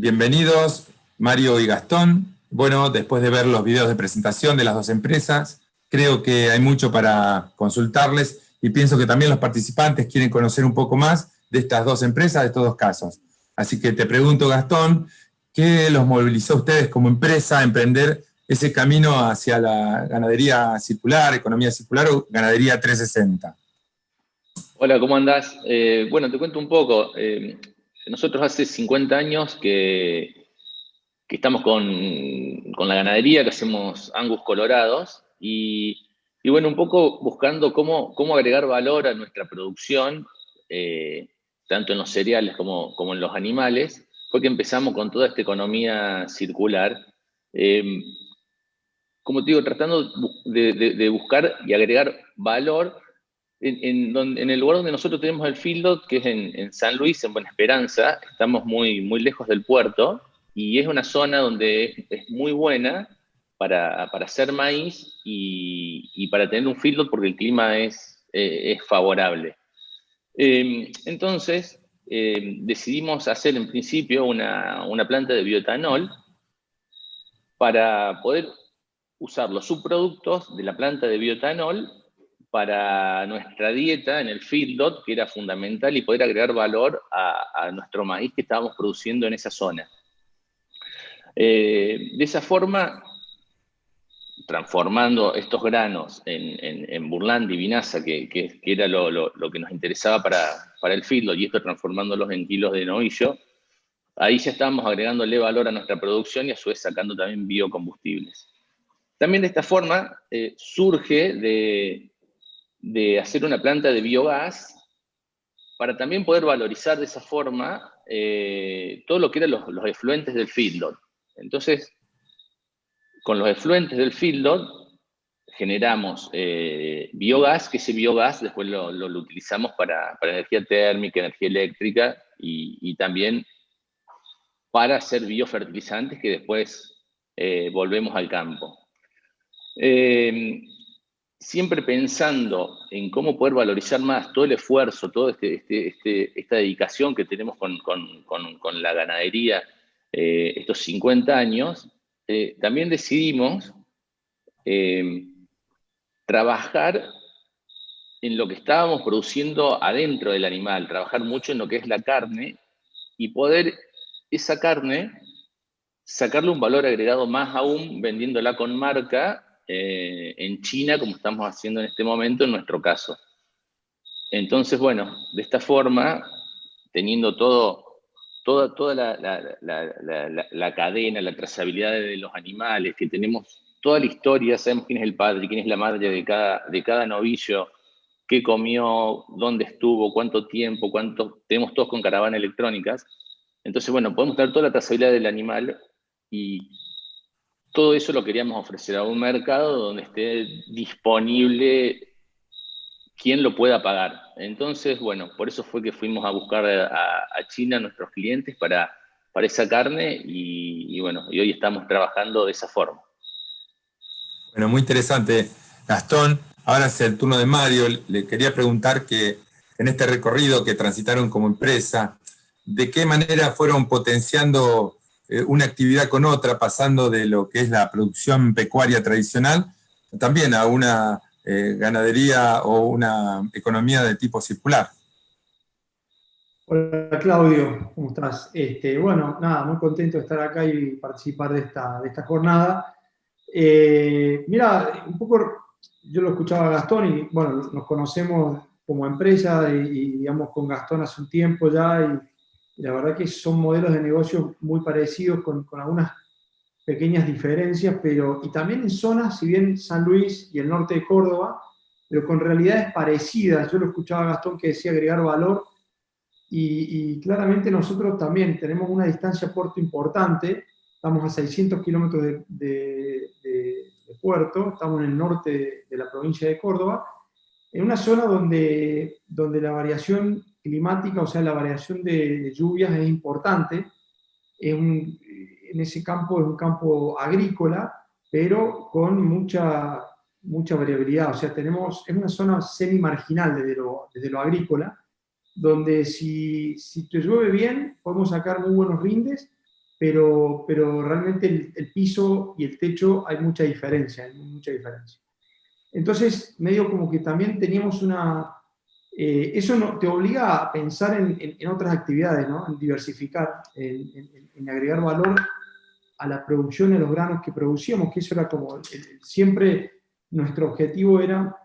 Bienvenidos, Mario y Gastón. Bueno, después de ver los videos de presentación de las dos empresas, creo que hay mucho para consultarles y pienso que también los participantes quieren conocer un poco más de estas dos empresas, de estos dos casos. Así que te pregunto, Gastón, ¿qué los movilizó a ustedes como empresa a emprender ese camino hacia la ganadería circular, economía circular o ganadería 360? Hola, ¿cómo andás? Bueno, te cuento un poco. Nosotros hace 50 años que estamos con la ganadería, que hacemos Angus colorados, y bueno, un poco buscando cómo agregar valor a nuestra producción, tanto en los cereales como en los animales, fue que empezamos con toda esta economía circular. Eh, Como te digo, tratando de buscar y agregar valor en el lugar donde nosotros tenemos el feedlot, que es en San Luis, en Buena Esperanza. Estamos muy lejos del puerto y es una zona donde es muy buena para hacer maíz y para tener un feedlot porque el clima es favorable. Entonces, decidimos hacer en principio una planta de bioetanol para poder usar los subproductos de la planta de bioetanol para nuestra dieta en el feedlot, que era fundamental, y poder agregar valor a nuestro maíz que estábamos produciendo en esa zona. De esa forma, transformando estos granos en Burlandi y Vinaza, que era lo que nos interesaba para el feedlot, y esto transformándolos en kilos de novillo, ahí ya estábamos agregándole valor a nuestra producción y a su vez sacando también biocombustibles. También de esta forma surge de hacer una planta de biogás para también poder valorizar de esa forma todo lo que eran los efluentes del feedlot. Entonces, con los efluentes del feedlot generamos biogás, que ese biogás después lo utilizamos para energía térmica, energía eléctrica y también para hacer biofertilizantes que después volvemos al campo. Siempre pensando en cómo poder valorizar más todo el esfuerzo, toda esta dedicación que tenemos con la ganadería estos 50 años, también decidimos trabajar en lo que estábamos produciendo adentro del animal, trabajar mucho en lo que es la carne y poder esa carne sacarle un valor agregado más aún vendiéndola con marca en China, como estamos haciendo en este momento en nuestro caso. Entonces, bueno, de esta forma, teniendo toda la cadena, la trazabilidad de los animales, que tenemos toda la historia, sabemos quién es el padre, quién es la madre de cada novillo, qué comió, dónde estuvo, cuánto tiempo, tenemos todos con caravanas electrónicas. Entonces, bueno, podemos tener toda la trazabilidad del animal y todo eso lo queríamos ofrecer a un mercado donde esté disponible quien lo pueda pagar. Entonces, bueno, por eso fue que fuimos a buscar a China a nuestros clientes para esa carne y bueno, y hoy estamos trabajando de esa forma. Bueno, muy interesante, Gastón. Ahora es el turno de Mario. Le quería preguntar que en este recorrido que transitaron como empresa, ¿de qué manera fueron potenciando una actividad con otra, pasando de lo que es la producción pecuaria tradicional también a una ganadería o una economía de tipo circular? Hola Claudio, ¿cómo estás? Bueno, nada, muy contento de estar acá y participar de esta jornada. Mira, un poco yo lo escuchaba a Gastón y bueno, nos conocemos como empresa y digamos con Gastón hace un tiempo ya y la verdad que son modelos de negocio muy parecidos con algunas pequeñas diferencias, y también en zonas, si bien San Luis y el norte de Córdoba, pero con realidades parecidas. Yo lo escuchaba a Gastón que decía agregar valor. Y claramente nosotros también tenemos una distancia puerto importante, estamos a 600 kilómetros de puerto, estamos en el norte de la provincia de Córdoba, en una zona donde la variación climática, o sea, la variación de lluvias es importante. En ese campo es un campo agrícola, pero con mucha variabilidad, o sea, es una zona semi-marginal desde lo agrícola, donde si te llueve bien, podemos sacar muy buenos rindes, pero realmente el piso y el techo hay mucha diferencia, Entonces, medio como que también teníamos eso te obliga a pensar en otras actividades, ¿no? En diversificar, en agregar valor a la producción, a los granos que producíamos, que eso era como, siempre nuestro objetivo era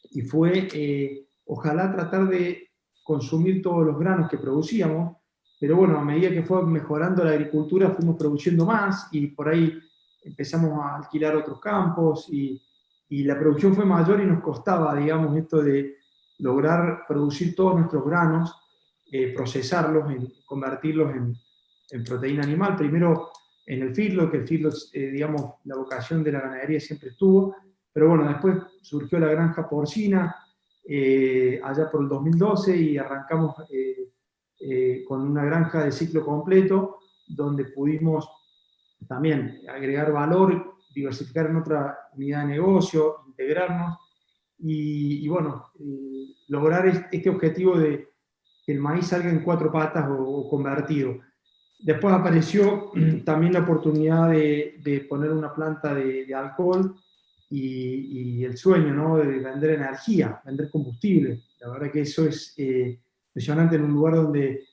y fue, ojalá tratar de consumir todos los granos que producíamos, pero bueno, a medida que fue mejorando la agricultura, fuimos produciendo más y por ahí empezamos a alquilar otros campos y la producción fue mayor y nos costaba, digamos, esto de lograr producir todos nuestros granos, procesarlos, convertirlos en proteína animal. Primero en el feedlot, que el feedlot, digamos, la vocación de la ganadería siempre estuvo, pero bueno, después surgió la granja porcina allá por el 2012 y arrancamos con una granja de ciclo completo, donde pudimos también agregar valor, diversificar en otra unidad de negocio, integrarnos y bueno, lograr este objetivo de que el maíz salga en 4 patas o convertido. Después apareció también la oportunidad de poner una planta de alcohol y el sueño, ¿no? De vender energía, vender combustible. La verdad que eso es impresionante en un lugar donde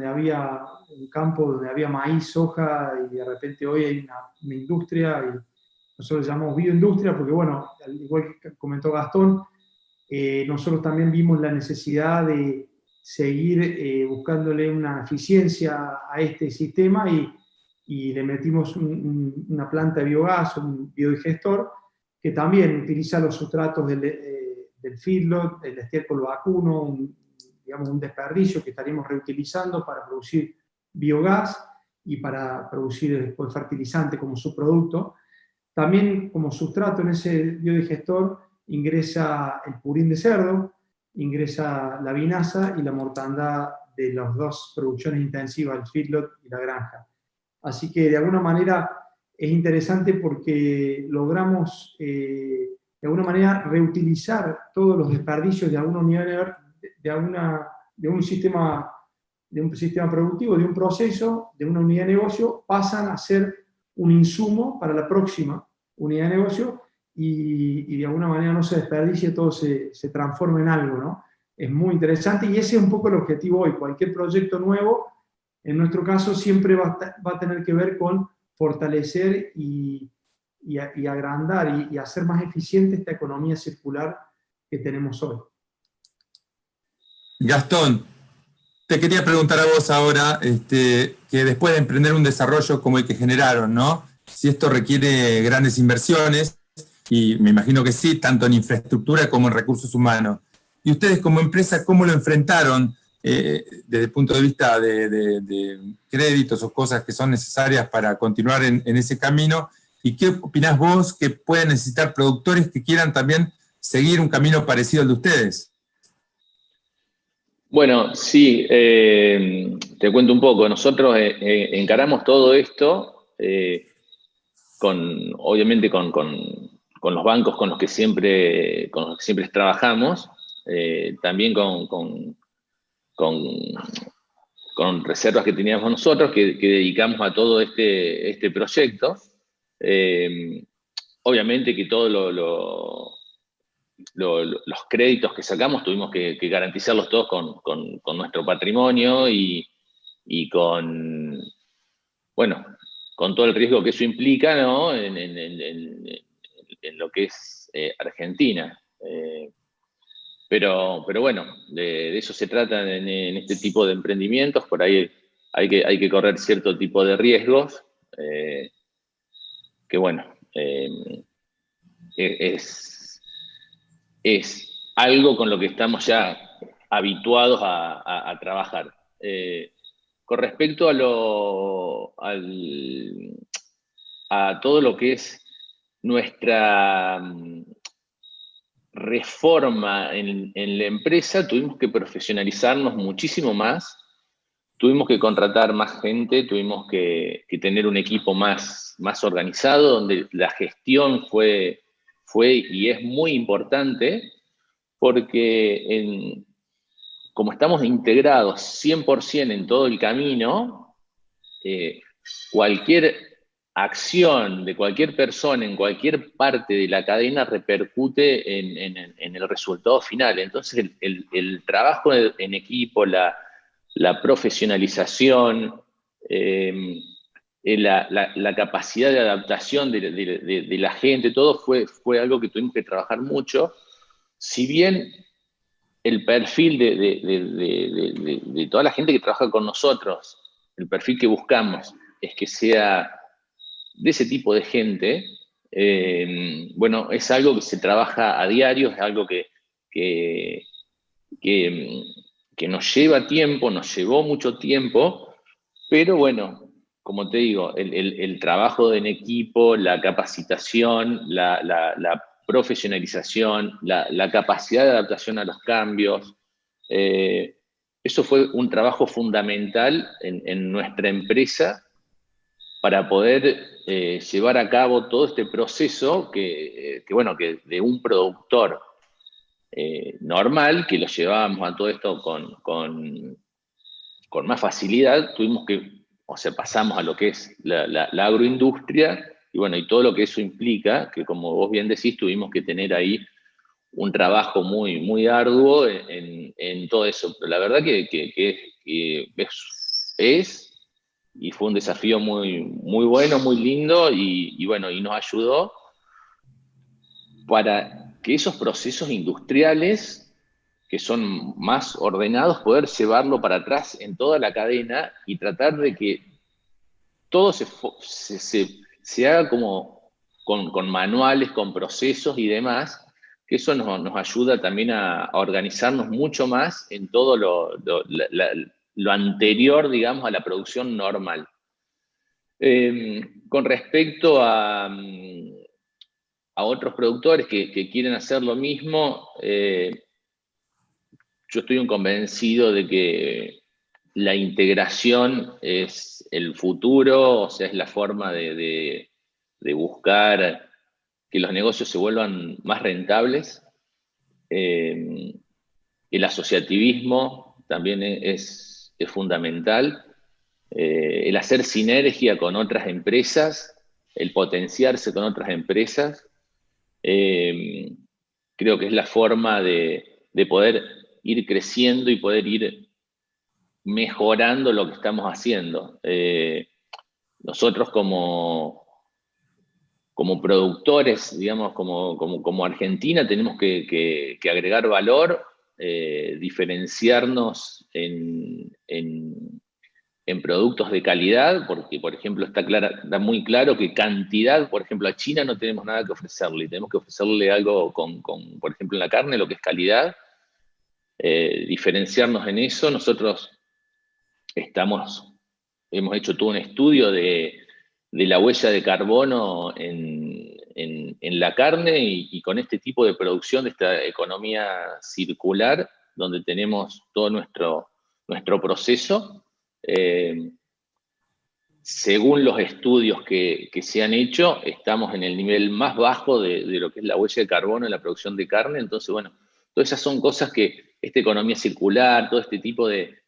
había un campo, donde había maíz, soja, y de repente hoy hay una industria, y nosotros llamamos bioindustria, porque bueno, al igual que comentó Gastón, nosotros también vimos la necesidad de seguir buscándole una eficiencia a este sistema y le metimos una planta de biogás, un biodigestor, que también utiliza los sustratos del feedlot, del estiércol vacuno, digamos un desperdicio que estaríamos reutilizando para producir biogás y para producir después fertilizante como subproducto. También como sustrato en ese biodigestor ingresa el purín de cerdo, ingresa la vinaza y la mortandad de las dos producciones intensivas, el feedlot y la granja. Así que de alguna manera es interesante porque logramos de alguna manera reutilizar todos los desperdicios de alguna unidad, de un sistema productivo, de un proceso, de una unidad de negocio, pasan a ser un insumo para la próxima unidad de negocio y de alguna manera no se desperdicie, todo se transforma en algo, ¿no? Es muy interesante y ese es un poco el objetivo hoy. Cualquier proyecto nuevo, en nuestro caso, siempre va a tener que ver con fortalecer y agrandar y hacer más eficiente esta economía circular que tenemos hoy. Gastón, te quería preguntar a vos ahora, que después de emprender un desarrollo como el que generaron, ¿no? Si esto requiere grandes inversiones, y me imagino que sí, tanto en infraestructura como en recursos humanos. Y ustedes como empresa, ¿cómo lo enfrentaron desde el punto de vista de créditos o cosas que son necesarias para continuar en ese camino? ¿Y qué opinás vos que pueden necesitar productores que quieran también seguir un camino parecido al de ustedes? Bueno, sí, te cuento un poco. Nosotros encaramos todo esto obviamente con los bancos con los que siempre trabajamos, también con reservas que teníamos nosotros, que dedicamos a todo este proyecto. Obviamente que todos los créditos que sacamos tuvimos que garantizarlos todos con nuestro patrimonio y con todo el riesgo que eso implica, ¿no? En lo que es Argentina. Pero bueno, de eso se trata en este tipo de emprendimientos. Por ahí hay que correr cierto tipo de riesgos, que bueno, es algo con lo que estamos ya habituados a trabajar. Con respecto a todo lo que es nuestra reforma en la empresa, tuvimos que profesionalizarnos muchísimo más, tuvimos que contratar más gente, tuvimos que tener un equipo más organizado, donde la gestión fue y es muy importante, porque como estamos integrados 100% en todo el camino, cualquier acción de cualquier persona en cualquier parte de la cadena repercute en el resultado final. Entonces, el trabajo en equipo, la profesionalización, la capacidad de adaptación de la gente, todo fue algo que tuvimos que trabajar mucho. Si bien el perfil de toda la gente que trabaja con nosotros, el perfil que buscamos es que sea de ese tipo de gente, bueno, es algo que se trabaja a diario, es algo que, que nos lleva tiempo, nos llevó mucho tiempo, pero bueno, como te digo, el trabajo en equipo, la capacitación, la profesionalización, la capacidad de adaptación a los cambios, eso fue un trabajo fundamental en nuestra empresa para poder llevar a cabo todo este proceso bueno, que de un productor normal, que lo llevábamos a todo esto con más facilidad, tuvimos que, o sea, pasamos a lo que es la agroindustria, y bueno, y todo lo que eso implica, que como vos bien decís, tuvimos que tener ahí un trabajo muy, muy arduo en todo eso. Pero la verdad que es y fue un desafío muy, muy bueno, muy lindo, y bueno, y nos ayudó para que esos procesos industriales que son más ordenados, poder llevarlo para atrás en toda la cadena y tratar de que todo se haga como con manuales, con procesos y demás, que eso nos ayuda también a organizarnos mucho más en todo lo anterior, digamos, a la producción normal. Con respecto a otros productores que quieren hacer lo mismo, yo estoy convencido de que la integración es el futuro, o sea, es la forma de buscar que los negocios se vuelvan más rentables. El asociativismo también es fundamental. El hacer sinergia con otras empresas, el potenciarse con otras empresas, creo que es la forma de poder ir creciendo y poder ir mejorando lo que estamos haciendo. Nosotros como productores, digamos, como Argentina, tenemos que agregar valor, diferenciarnos en productos de calidad, porque, por ejemplo, está muy claro que cantidad, por ejemplo, a China no tenemos nada que ofrecerle, tenemos que ofrecerle algo por ejemplo, en la carne, lo que es calidad, diferenciarnos en eso. Nosotros hemos hecho todo un estudio de la huella de carbono en la carne, y con este tipo de producción, de esta economía circular, donde tenemos todo nuestro proceso, según los estudios que se han hecho, estamos en el nivel más bajo de lo que es la huella de carbono en la producción de carne. Entonces, bueno, todas esas son cosas que esta economía circular, todo este tipo de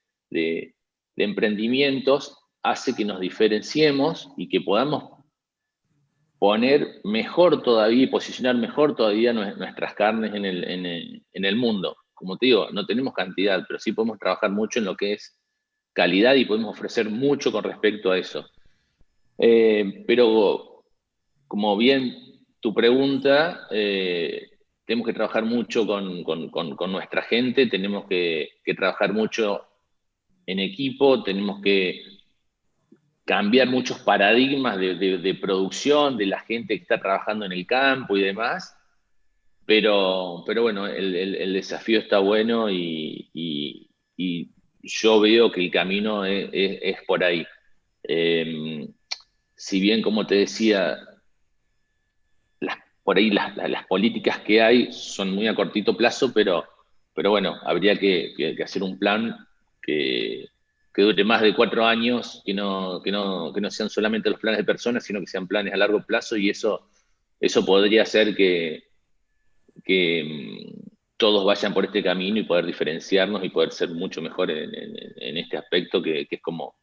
emprendimientos hace que nos diferenciemos y que podamos poner mejor todavía y posicionar mejor todavía nuestras carnes en el mundo. Como te digo, no tenemos cantidad, pero sí podemos trabajar mucho en lo que es calidad y podemos ofrecer mucho con respecto a eso. Pero, como bien tu pregunta, tenemos que trabajar mucho con nuestra gente, tenemos que trabajar mucho en equipo, tenemos que cambiar muchos paradigmas de producción, de la gente que está trabajando en el campo y demás, pero bueno, el desafío está bueno, y yo veo que el camino es por ahí. Si bien, como te decía, por ahí las políticas que hay son muy a cortito plazo, pero bueno, habría que hacer un plan que dure más de 4 años, que no sean solamente los planes de personas, sino que sean planes a largo plazo, y eso podría hacer que todos vayan por este camino y poder diferenciarnos y poder ser mucho mejor en este aspecto, que es como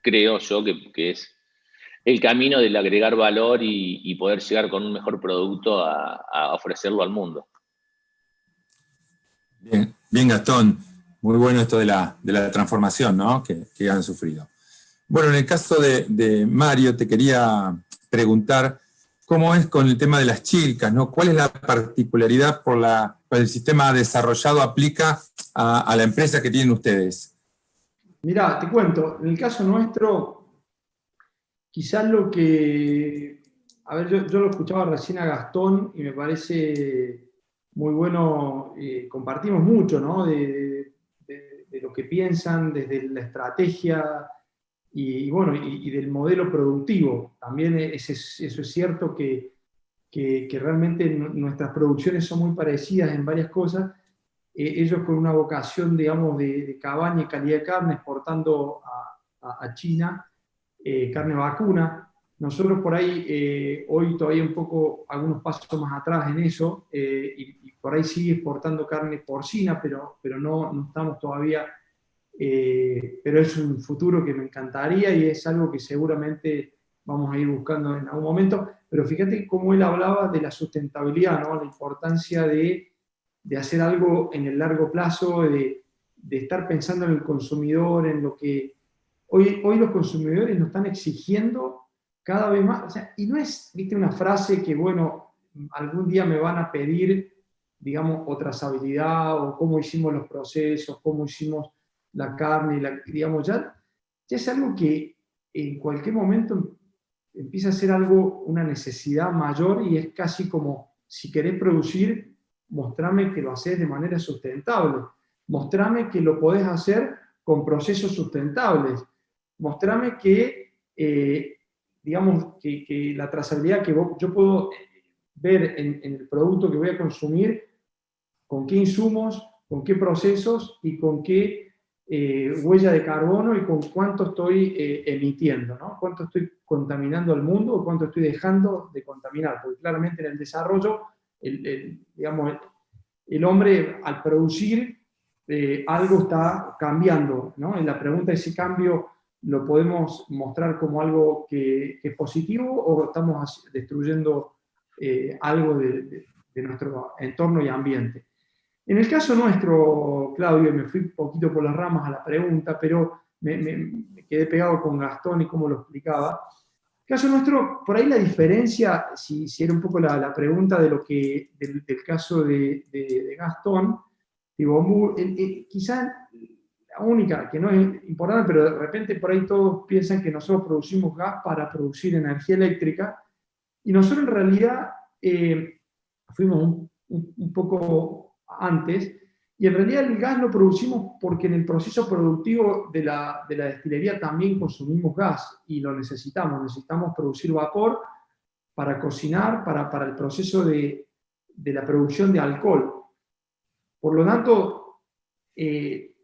creo yo que es el camino del agregar valor y poder llegar con un mejor producto a ofrecerlo al mundo. Bien, bien, Gastón. Muy bueno esto de la transformación, ¿no? que han sufrido. Bueno, en el caso de Mario, te quería preguntar cómo es con el tema de las chilcas, ¿no? ¿Cuál es la particularidad por el sistema desarrollado aplica a la empresa que tienen ustedes? Mirá, te cuento, en el caso nuestro, quizás lo que... A ver, yo lo escuchaba recién a Gastón y me parece muy bueno, compartimos mucho, ¿no? De lo que piensan desde la estrategia y bueno, y del modelo productivo. También eso es cierto que realmente nuestras producciones son muy parecidas en varias cosas. Ellos con una vocación, digamos, de cabaña y calidad de carne, exportando a China, carne vacuna. Nosotros por ahí, hoy todavía un poco, algunos pasos más atrás en eso, y por ahí sigue exportando carne porcina, pero no estamos todavía, pero es un futuro que me encantaría y es algo que seguramente vamos a ir buscando en algún momento. Pero fíjate cómo él hablaba de la sustentabilidad, ¿no? La importancia de hacer algo en el largo plazo, de estar pensando en el consumidor, en lo que... Hoy los consumidores nos están exigiendo cada vez más, o sea, y no es, viste, una frase que, bueno, algún día me van a pedir, digamos, o trazabilidad, o cómo hicimos los procesos, cómo hicimos la carne, digamos, ya es algo que en cualquier momento empieza a ser algo, una necesidad mayor, y es casi como, si querés producir, mostrame que lo haces de manera sustentable, mostrame que lo podés hacer con procesos sustentables, mostrame que, digamos, que la trazabilidad que yo puedo ver en el producto que voy a consumir, con qué insumos, con qué procesos y con qué huella de carbono y con cuánto estoy emitiendo, ¿no? Cuánto estoy contaminando al mundo o cuánto estoy dejando de contaminar, porque claramente en el desarrollo, digamos, el hombre al producir algo está cambiando, ¿no? Y la pregunta es si cambio lo podemos mostrar como algo que es positivo o estamos destruyendo algo de nuestro entorno y ambiente. En el caso nuestro, Claudio, me fui un poquito por las ramas a la pregunta, pero me quedé pegado con Gastón y cómo lo explicaba. En el caso nuestro, por ahí la diferencia, si era un poco la pregunta de del caso de Gastón, digo, quizás la única, que no es importante, pero de repente por ahí todos piensan que nosotros producimos gas para producir energía eléctrica, y nosotros en realidad fuimos un poco antes, y en realidad el gas lo producimos porque en el proceso productivo de la destilería también consumimos gas, y lo necesitamos producir vapor para cocinar, para el proceso de la producción de alcohol. Por lo tanto,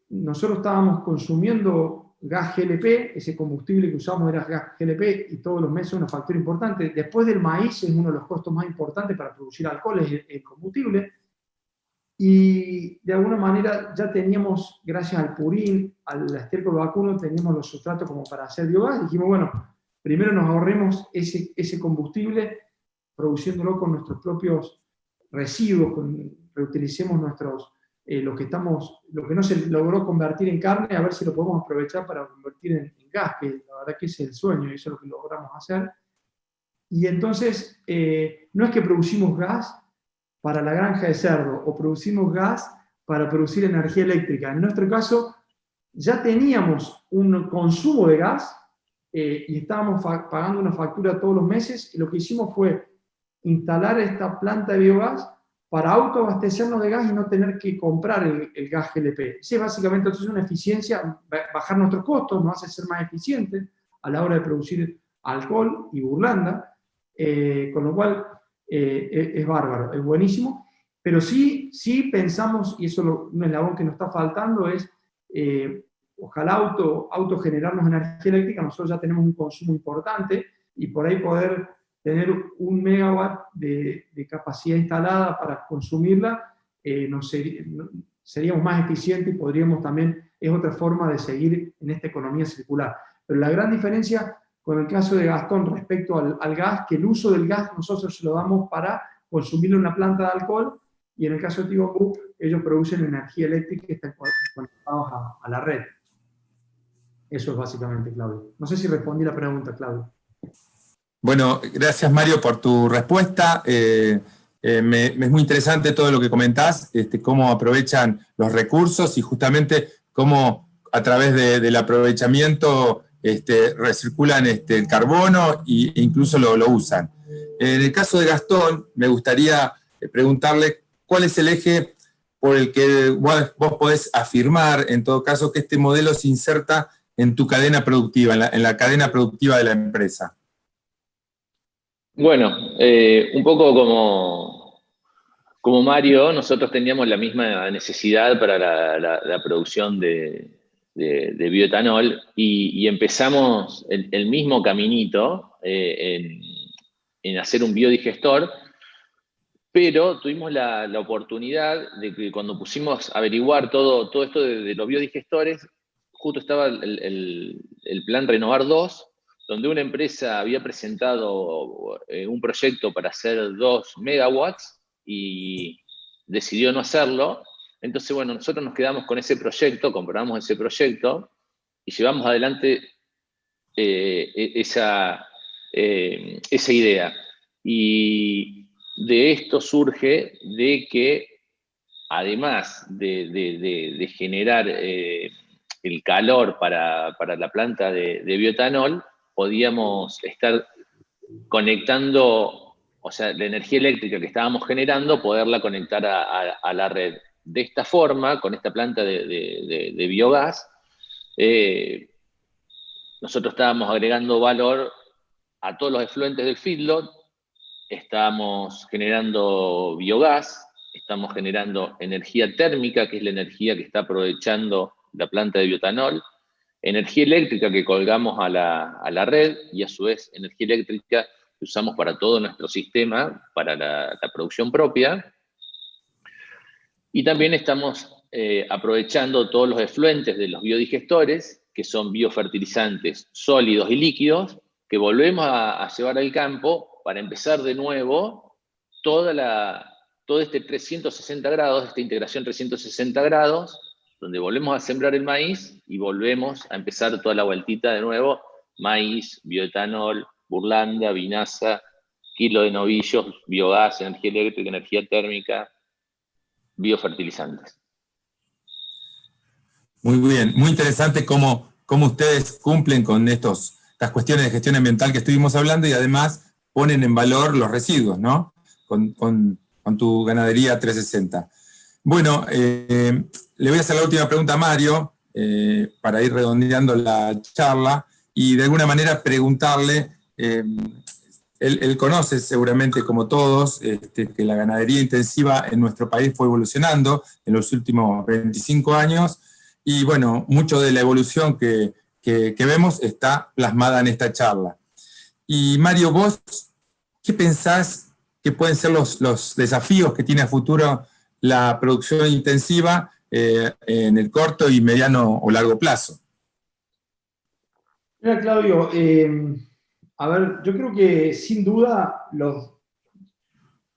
nosotros estábamos consumiendo gas GLP, ese combustible que usamos era gas GLP, y todos los meses una factura importante. Después del maíz es uno de los costos más importantes para producir alcohol, es el combustible. Y de alguna manera ya teníamos, gracias al purín, al estiércol vacuno, teníamos los sustratos como para hacer biogás. Dijimos, bueno, primero nos ahorremos ese combustible produciéndolo con nuestros propios residuos, reutilicemos lo que no se logró convertir en carne, a ver si lo podemos aprovechar para convertir en gas, que la verdad que es el sueño, y eso es lo que logramos hacer. Y entonces, no es que producimos gas para la granja de cerdo, o producimos gas para producir energía eléctrica. En nuestro caso, ya teníamos un consumo de gas, y estábamos pagando una factura todos los meses, y lo que hicimos fue instalar esta planta de biogás para autoabastecernos de gas y no tener que comprar el gas GLP. Sí, básicamente entonces una eficiencia, bajar nuestros costos, nos hace ser más eficientes a la hora de producir alcohol y burlanda, con lo cual es bárbaro, es buenísimo, pero sí pensamos, y eso un eslabón que nos está faltando es, ojalá autogenerarnos energía eléctrica. Nosotros ya tenemos un consumo importante, y por ahí poder tener 1 megawatt de capacidad instalada para consumirla, seríamos más eficientes y podríamos también, es otra forma de seguir en esta economía circular. Pero la gran diferencia con el caso de Gastón respecto al gas, que el uso del gas nosotros se lo damos para consumirlo en una planta de alcohol, y en el caso de Tigo, ellos producen energía eléctrica y están conectados a la red. Eso es básicamente, Claudio. No sé si respondí la pregunta, Claudio. Bueno, gracias Mario por tu respuesta. Me es muy interesante todo lo que comentás, cómo aprovechan los recursos y justamente cómo a través del aprovechamiento recirculan el carbono e incluso lo usan. En el caso de Gastón, me gustaría preguntarle cuál es el eje por el que vos podés afirmar, en todo caso, que este modelo se inserta en tu cadena productiva, en la cadena productiva de la empresa. Bueno, un poco como Mario, nosotros teníamos la misma necesidad para la producción de bioetanol y empezamos el mismo caminito en hacer un biodigestor, pero tuvimos la oportunidad de que cuando pusimos a averiguar todo esto de los biodigestores, justo estaba el plan Renovar 2, donde una empresa había presentado un proyecto para hacer 2 megawatts y decidió no hacerlo. Entonces, bueno, nosotros nos quedamos con ese proyecto, compramos ese proyecto y llevamos adelante esa idea. Y de esto surge de que, además de generar el calor para la planta de bioetanol, podíamos estar conectando, o sea, la energía eléctrica que estábamos generando, poderla conectar a la red. De esta forma, con esta planta de biogás, nosotros estábamos agregando valor a todos los efluentes del feedlot, estamos generando biogás, estamos generando energía térmica, que es la energía que está aprovechando la planta de bioetanol, energía eléctrica que colgamos a la red y a su vez energía eléctrica que usamos para todo nuestro sistema, para la producción propia. Y también estamos aprovechando todos los efluentes de los biodigestores, que son biofertilizantes sólidos y líquidos, que volvemos a llevar al campo para empezar de nuevo todo este 360 grados, esta integración 360 grados, donde volvemos a sembrar el maíz y volvemos a empezar toda la vueltita de nuevo, maíz, bioetanol, burlanda, vinaza, kilo de novillos, biogás, energía eléctrica, energía térmica, biofertilizantes. Muy bien, muy interesante cómo ustedes cumplen con estas cuestiones de gestión ambiental que estuvimos hablando y además ponen en valor los residuos, ¿no? Con tu ganadería 360. Bueno, le voy a hacer la última pregunta a Mario para ir redondeando la charla y de alguna manera preguntarle, él conoce seguramente como todos que la ganadería intensiva en nuestro país fue evolucionando en los últimos 25 años y bueno, mucho de la evolución que vemos está plasmada en esta charla. Y Mario, vos, ¿qué pensás que pueden ser los desafíos que tiene a futuro la producción intensiva en el corto y mediano o largo plazo? Mira, Claudio, a ver, yo creo que sin duda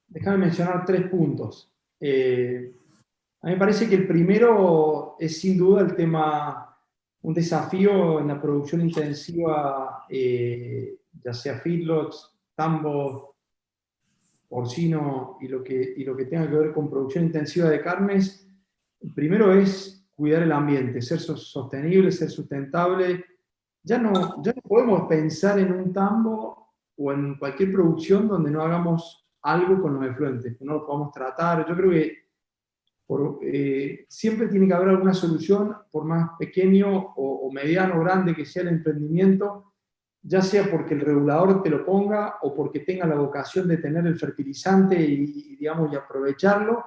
déjame mencionar 3 puntos. A mí me parece que el primero es sin duda el tema, un desafío en la producción intensiva, ya sea feedlots, tambo, porcino y lo que tenga que ver con producción intensiva de carnes. El primero es cuidar el ambiente, ser sostenible, ser sustentable. Ya no podemos pensar en un tambo o en cualquier producción donde no hagamos algo con los efluentes, que no los podamos tratar. Yo creo que siempre tiene que haber alguna solución, por más pequeño o mediano o grande que sea el emprendimiento, ya sea porque el regulador te lo ponga o porque tenga la vocación de tener el fertilizante y aprovecharlo.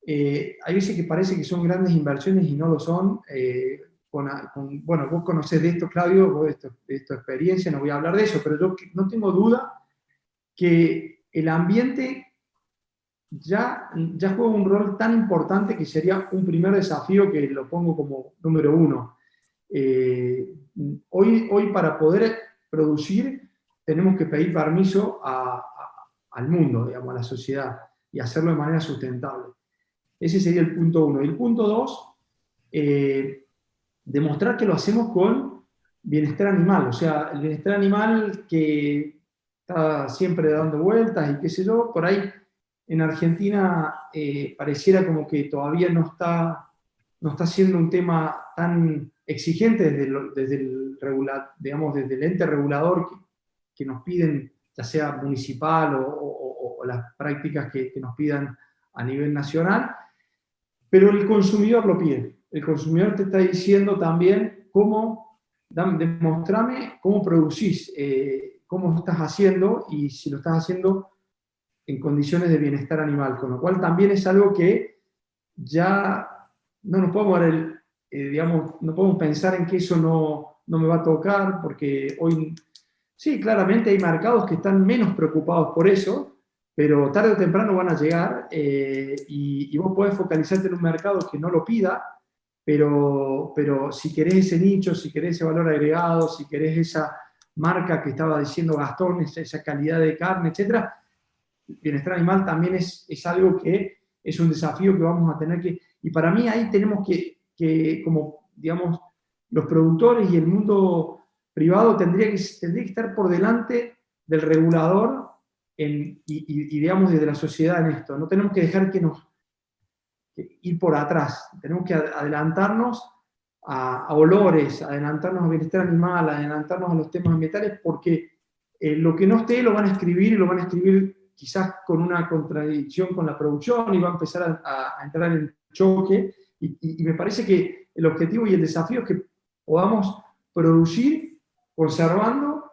Hay veces que parece que son grandes inversiones y no lo son. Bueno, vos conocés de esto, Claudio, vos de tu experiencia, no voy a hablar de eso, pero yo no tengo duda que el ambiente ya juega un rol tan importante que sería un primer desafío que lo pongo como número 1. Hoy para poder producir, tenemos que pedir permiso al mundo, digamos, a la sociedad, y hacerlo de manera sustentable. Ese sería el punto 1. Y el punto 2, demostrar que lo hacemos con bienestar animal, o sea, el bienestar animal que está siempre dando vueltas y qué sé yo, por ahí en Argentina pareciera como que todavía no está siendo un tema tan exigente desde el ente regulador que nos piden, ya sea municipal o las prácticas que nos pidan a nivel nacional, pero el consumidor lo pide. El consumidor te está diciendo también demostrame cómo producís, cómo estás haciendo y si lo estás haciendo en condiciones de bienestar animal, con lo cual también es algo que ya no nos podemos dar no podemos pensar en que eso no me va a tocar, porque hoy, sí, claramente hay mercados que están menos preocupados por eso, pero tarde o temprano van a llegar y vos podés focalizarte en un mercado que no lo pida, pero si querés ese nicho, si querés ese valor agregado, si querés esa marca que estaba diciendo Gastón, esa calidad de carne, etc., bienestar animal también es algo que es un desafío que vamos a tener que... Y para mí ahí tenemos que como, digamos, los productores y el mundo privado tendría que estar por delante del regulador digamos, desde la sociedad en esto. No tenemos que dejar que ir por atrás. Tenemos que adelantarnos a olores, adelantarnos a bienestar animal, adelantarnos a los temas ambientales, porque lo que no esté lo van a escribir y lo van a escribir quizás con una contradicción con la producción y va a empezar a entrar en choque. Y me parece que el objetivo y el desafío es que podamos producir conservando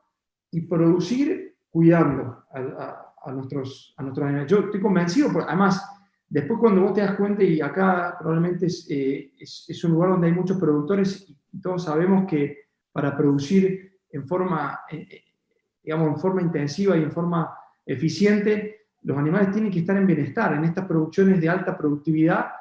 y producir cuidando a nuestros animales. Yo estoy convencido, además, después cuando vos te das cuenta, y acá probablemente es un lugar donde hay muchos productores y todos sabemos que para producir en forma, digamos, en forma intensiva y en forma eficiente, los animales tienen que estar en bienestar. En estas producciones de alta productividad,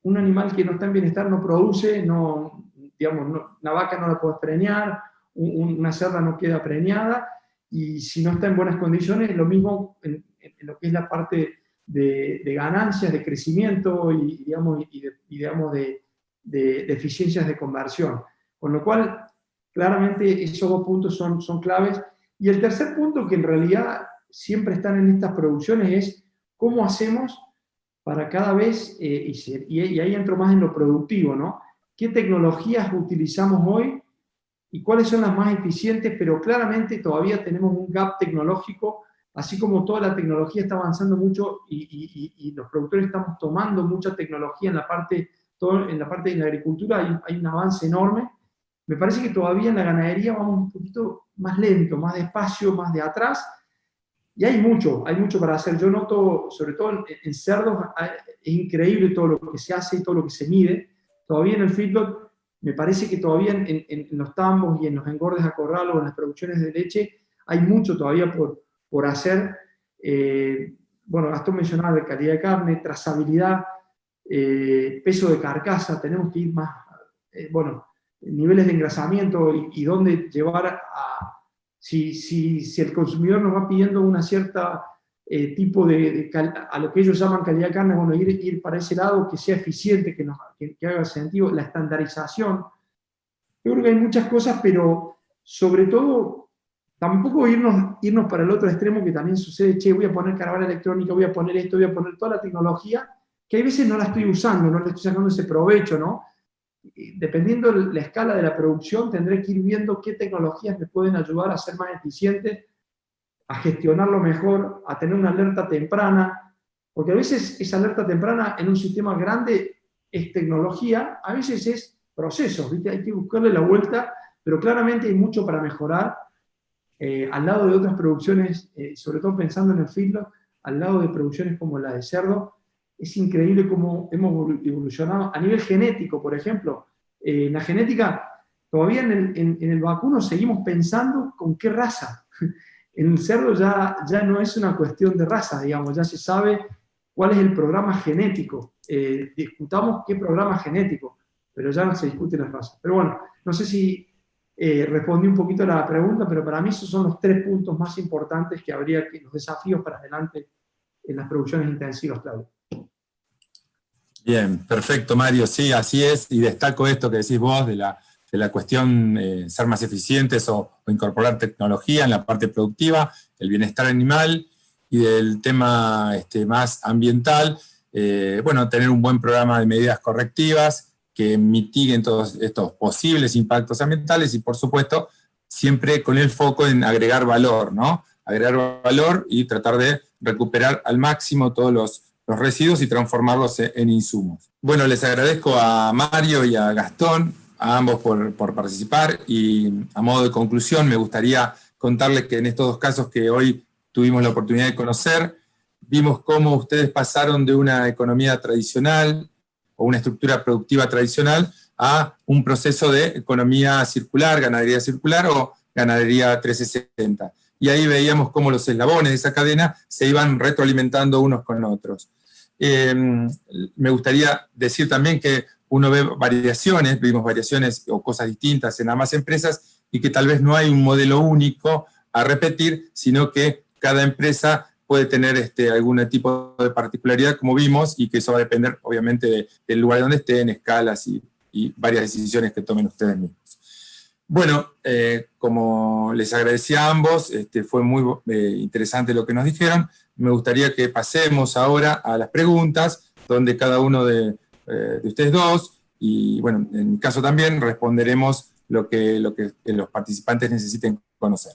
un animal que no está en bienestar no produce, una vaca no la puedes preñar, una cerda no queda preñada, y si no está en buenas condiciones, lo mismo en lo que es la parte de ganancias, de crecimiento y de eficiencias de conversión. Con lo cual, claramente esos dos puntos son claves. Y el tercer punto, que en realidad siempre están en estas producciones, es cómo hacemos para cada vez, y ahí entro más en lo productivo, ¿no? ¿Qué tecnologías utilizamos hoy y cuáles son las más eficientes? Pero claramente todavía tenemos un gap tecnológico, así como toda la tecnología está avanzando mucho y los productores estamos tomando mucha tecnología en la parte de la agricultura, hay un avance enorme. Me parece que todavía en la ganadería vamos un poquito más lento, más despacio, más de atrás, y hay mucho para hacer. Yo noto, sobre todo en cerdos, es increíble todo lo que se hace y todo lo que se mide. Todavía en el feedlot, me parece que todavía en los tambos y en los engordes a corral o en las producciones de leche, hay mucho todavía por hacer. Bueno, Gastón mencionaba de calidad de carne, trazabilidad, peso de carcasa, tenemos que ir más, niveles de engrasamiento y dónde llevar a... Si el consumidor nos va pidiendo una cierta tipo a lo que ellos llaman calidad de carne, bueno, ir para ese lado, que sea eficiente, que haga sentido, la estandarización. Yo creo que hay muchas cosas, pero sobre todo, tampoco irnos para el otro extremo, que también sucede, voy a poner caravana electrónica, voy a poner esto, voy a poner toda la tecnología, que hay veces no la estoy usando, no le estoy sacando ese provecho, ¿no? Dependiendo de la escala de la producción, tendré que ir viendo qué tecnologías me pueden ayudar a ser más eficiente, a gestionarlo mejor, a tener una alerta temprana, porque a veces esa alerta temprana en un sistema grande es tecnología, a veces es procesos, ¿viste? Hay que buscarle la vuelta, pero claramente hay mucho para mejorar al lado de otras producciones, sobre todo pensando en el feedlot, al lado de producciones como la de cerdo. Es increíble cómo hemos evolucionado a nivel genético, por ejemplo. En la genética, todavía en el vacuno seguimos pensando con qué raza. En el cerdo ya no es una cuestión de raza, digamos, ya se sabe cuál es el programa genético. Discutamos qué programa genético, pero ya no se discute la raza. Pero bueno, no sé si respondí un poquito a la pregunta, pero para mí esos son los 3 puntos más importantes que habría que, los desafíos para adelante en las producciones intensivas, Claudio. Bien, perfecto, Mario. Sí, así es, y destaco esto que decís vos de la cuestión ser más eficientes o incorporar tecnología en la parte productiva, el bienestar animal, y del tema más ambiental, tener un buen programa de medidas correctivas que mitiguen todos estos posibles impactos ambientales y, por supuesto, siempre con el foco en agregar valor, ¿no? Agregar valor y tratar de recuperar al máximo todos los residuos y transformarlos en insumos. Bueno, les agradezco a Mario y a Gastón, a ambos por participar, y a modo de conclusión me gustaría contarles que en estos 2 casos que hoy tuvimos la oportunidad de conocer, vimos cómo ustedes pasaron de una economía tradicional o una estructura productiva tradicional a un proceso de economía circular, ganadería circular o ganadería 360. Y ahí veíamos cómo los eslabones de esa cadena se iban retroalimentando unos con otros. Me gustaría decir también que uno ve variaciones, vimos variaciones o cosas distintas en ambas empresas, y que tal vez no hay un modelo único a repetir, sino que cada empresa puede tener algún tipo de particularidad, como vimos, y que eso va a depender, obviamente, del lugar donde estén, escalas y varias decisiones que tomen ustedes mismos. Bueno, como les agradecí a ambos, fue muy interesante lo que nos dijeron. Me gustaría que pasemos ahora a las preguntas, donde cada uno de ustedes dos, y bueno, en mi caso también, responderemos lo que los participantes necesiten conocer.